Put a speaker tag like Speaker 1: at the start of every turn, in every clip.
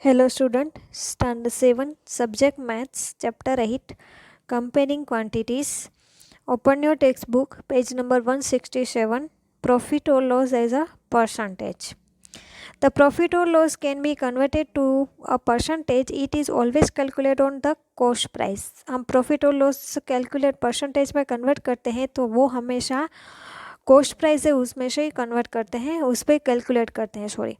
Speaker 1: Hello student, Standard 7, Subject Maths, Chapter 8, Comparing Quantities. Open your textbook, page number 167, Profit or Loss as a Percentage. The profit or loss can be converted to a percentage. It is always calculated on the cost price. हम profit और loss calculate percentage में convert करते हैं तो वो हमेशा cost price है उसमें से ही convert करते हैं, उस पर calculate करते हैं sorry.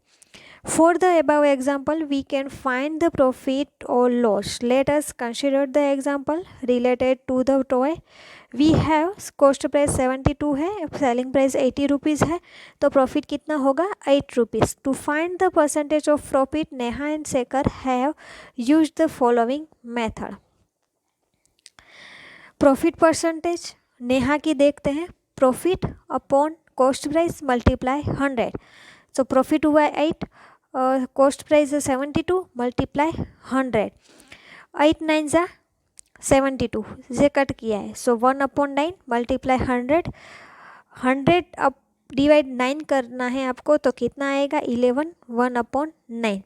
Speaker 1: For the above example, we can find the profit or loss. Let us consider the example related to the toy. We have cost price 72 है, selling price 80 रुपीज़ है, तो प्रॉफिट कितना होगा 8 rupees. To find the percentage of profit, Neha and Shekhar have used the following method. Profit percentage Neha की देखते हैं. Profit upon cost price multiply 100. So profit हुआ है 8, कॉस्ट प्राइस है 72 मल्टीप्लाई 100. 8 9 जा 72 से कट किया है, सो 1/9 मल्टीप्लाई 100. 100 अब डिवाइड 9 करना है आपको, तो कितना आएगा 11. 1/9.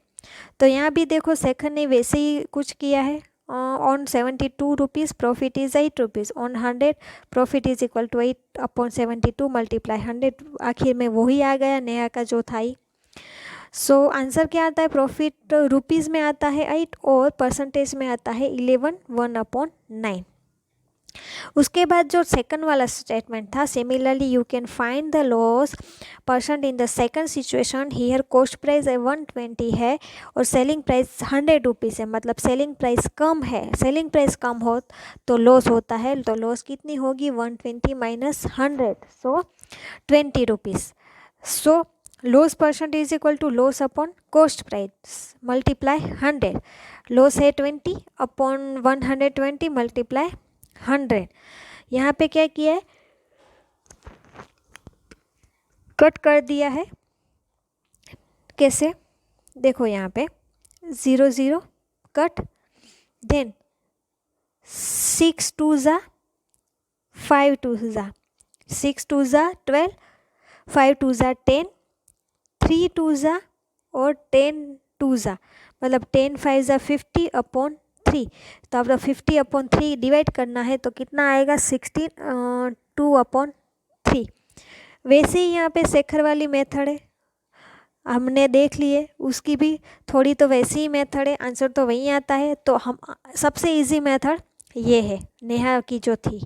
Speaker 1: तो यहाँ भी देखो शेखर ने वैसे ही कुछ किया है. On 72 rupees profit is 8 rupees. On 100 profit is equal to 8/72 multiply 100. आखिर में वही आ गया नेहा का जो था ही. सो आंसर क्या आता है, प्रॉफिट रुपीज़ में आता है 8 और परसेंटेज में आता है 11. 1/9. उसके बाद जो सेकंड वाला स्टेटमेंट था, similarly you can find the loss percent in the second situation. Here cost price 120 है और सेलिंग प्राइस 100 रुपीज़ है, मतलब सेलिंग प्राइस कम है. सेलिंग प्राइस कम हो तो लॉस होता है, तो लॉस कितनी होगी 120 माइनस 100, so 20 rupees. So loss percent is equal to loss upon cost price multiply 100. Loss है 20 अपॉन 120 मल्टीप्लाई 100. यहाँ पे क्या किया है, कट कर दिया है. कैसे देखो, यहाँ पे 0 0 कट, देन 6 2 जा 5 2 जा 6 2 जा 12, 5 2 जा 10, 3 2 जा और 10 2 जा, मतलब 10 5 जा 50 अपॉन 3. तो आपका 50/3 डिवाइड करना है तो कितना आएगा 16 2/3. वैसे ही यहाँ पे शेखर वाली मेथड है, हमने देख लिए. उसकी भी थोड़ी तो वैसी ही मेथड है, आंसर तो वही आता है. तो हम सबसे इजी मेथड ये है नेहा की जो थी.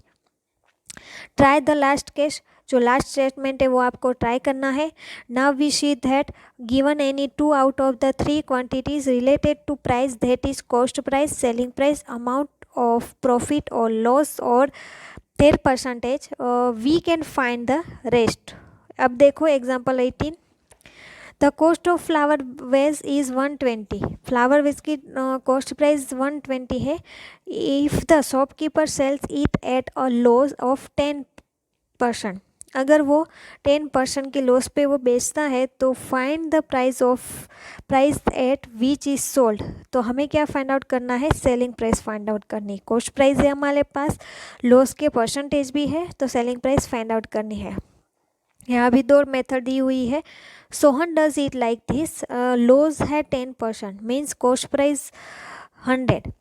Speaker 1: ट्राई द लास्ट केस, जो लास्ट स्टेटमेंट है वो आपको ट्राई करना है. Now we see that given any 2 out of the 3 quantities related to price, that is cost price, selling price, amount of profit और लॉस और their percentage, we can find the rest. अब देखो example 18. The cost of flower vase is 120. Flower vase की cost price 120 है. If the shopkeeper sells it at a loss of 10%, अगर वो 10% के loss पे वो बेचता है, तो find the price at which is sold. तो हमें क्या फाइंड आउट करना है, सेलिंग प्राइस फाइंड आउट करनी. कॉस्ट प्राइस है हमारे पास, लॉस के परसेंटेज भी है, तो सेलिंग प्राइस फाइंड आउट करनी है. यहाँ भी 2 मेथड दी हुई है. Sohan does it like this. Loss है 10%, मीन्स कॉस्ट प्राइस 100.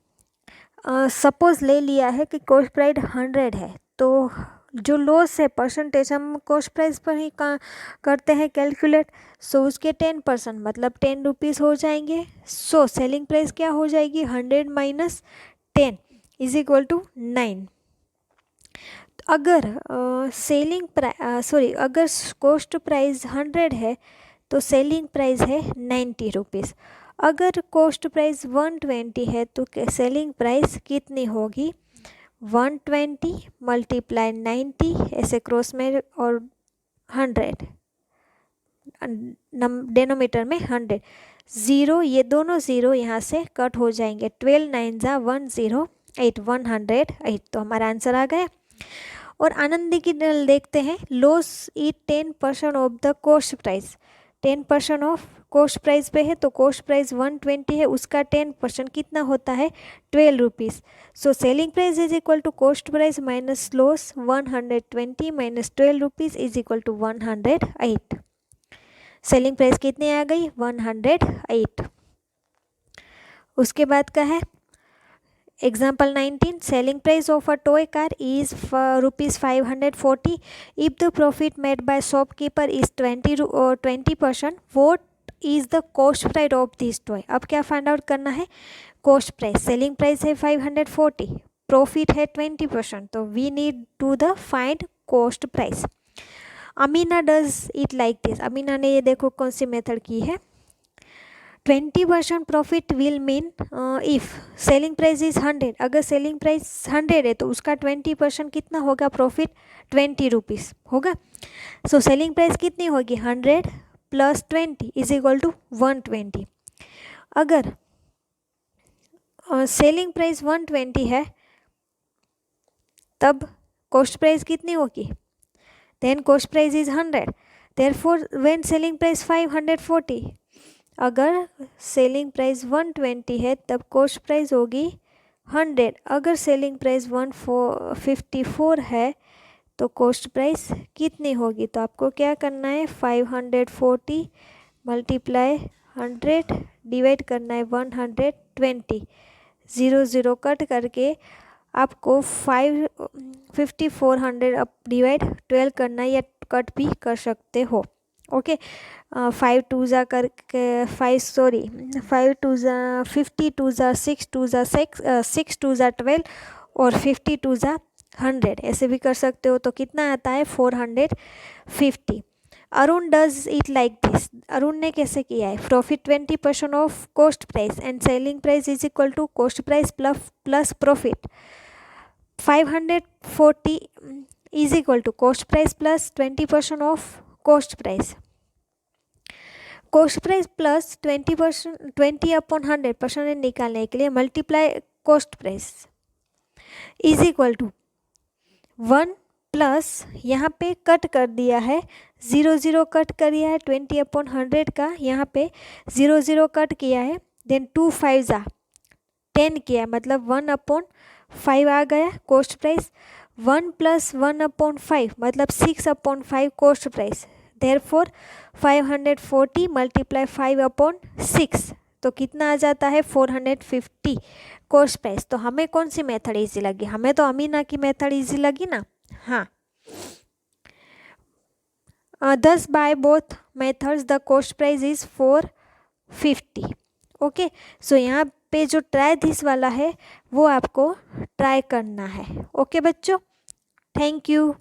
Speaker 1: सपोज ले लिया है कि कॉस्ट प्राइस 100 है, तो जो लॉस है परसेंटेज हम कॉस्ट प्राइस पर ही करते हैं कैलकुलेट. सो उसके 10% मतलब 10 रुपीज़ हो जाएंगे. सो सेलिंग प्राइस क्या हो जाएगी 100 माइनस 10 इज इक्वल टू 9. अगर अगर कॉस्ट प्राइस 100 है तो सेलिंग प्राइस है 90 रुपीज़. अगर कॉस्ट प्राइस 120 है तो सेलिंग प्राइस कितनी होगी 120 मल्टीप्लाई 90, ऐसे क्रॉस में और 100 डेनोमीटर में 100. 0, ये दोनों 0 यहाँ से कट हो जाएंगे. 12 9 जा 108, 108. तो हमारा आंसर आ गया. और आनंदी की देखते हैं. Loss is 10% of the cost price. 10% of cost price पे है, तो कॉस्ट प्राइस 120 है, उसका 10% कितना होता है 12 rupees. So selling price is equal to cost price minus loss 120 minus 12 rupees is equal to 108. Selling price कितनी आ गई 108. उसके बाद का है example 19, selling price of a toy car is ₹540 if the profit made by shopkeeper is 20%, what is the cost price of this toy. अब क्या find out करना है, कॉस्ट प्राइस। सेलिंग प्राइस है 540, प्रॉफिट है 20%, तो we need to the find cost price. Amina does it like this. Amina ने ये देखो कौन सी मेथड की है, 20% profit will mean if selling price is 100, अगर सेलिंग प्राइस 100 है तो उसका 20% कितना होगा, प्रॉफिट 20 रुपीज़ होगा। सो सेलिंग प्राइस कितनी होगी, 100 प्लस 20 इज इक्वल टू 120। अगर सेलिंग प्राइस 120 है तब कॉस्ट प्राइस कितनी होगी, then cost price is 100, therefore when selling price 540, अगर सेलिंग प्राइस 120 है तब कॉस्ट प्राइस होगी 100, अगर सेलिंग प्राइस 154 है तो कॉस्ट प्राइस कितनी होगी, तो आपको क्या करना है, 540 मल्टीप्लाई 100 डिवाइड करना है 120, 0 कट करके आपको 5400 अप डिवाइड 12 करना है, या कट भी कर सकते हो। ओके, 5 2 ज़ा करके 5 2 ज़ा 50 2 ज़ा 6 2 ज़ा 6 2 ज़ा 12 और 50 2 ज़ा 100, ऐसे भी कर सकते हो। तो कितना आता है, 450। Arun does it like this. Arun ने कैसे किया है, profit 20% of cost price and selling price is equal to cost price plus profit. 540 is equal to cost price plus 20% of cost price, cost price plus 20%, 20/100 percentage निकालने के लिए multiply cost price is equal to 1 plus यहाँ पे cut कर दिया है 0 cut कर दिया है 20/100 का, यहाँ पे 0 कट किया है, देन 2 5 ज़ा 10 किया, मतलब 1/5 आ गया कॉस्ट प्राइस। 1 प्लस 1/5 मतलब 6/5 कॉस्ट प्राइस, देयरफॉर 540 मल्टीप्लाई 5/6, तो कितना आ जाता है, 450 कॉस्ट प्राइस। तो हमें कौन सी मेथड इजी लगी, हमें तो अमीना की मेथड इजी लगी ना। हाँ, thus by both methods the cost price is 450। Okay, सो यहाँ पे जो ट्राई दिस वाला है वो आपको ट्राई करना है। ओके बच्चों, थैंक यू।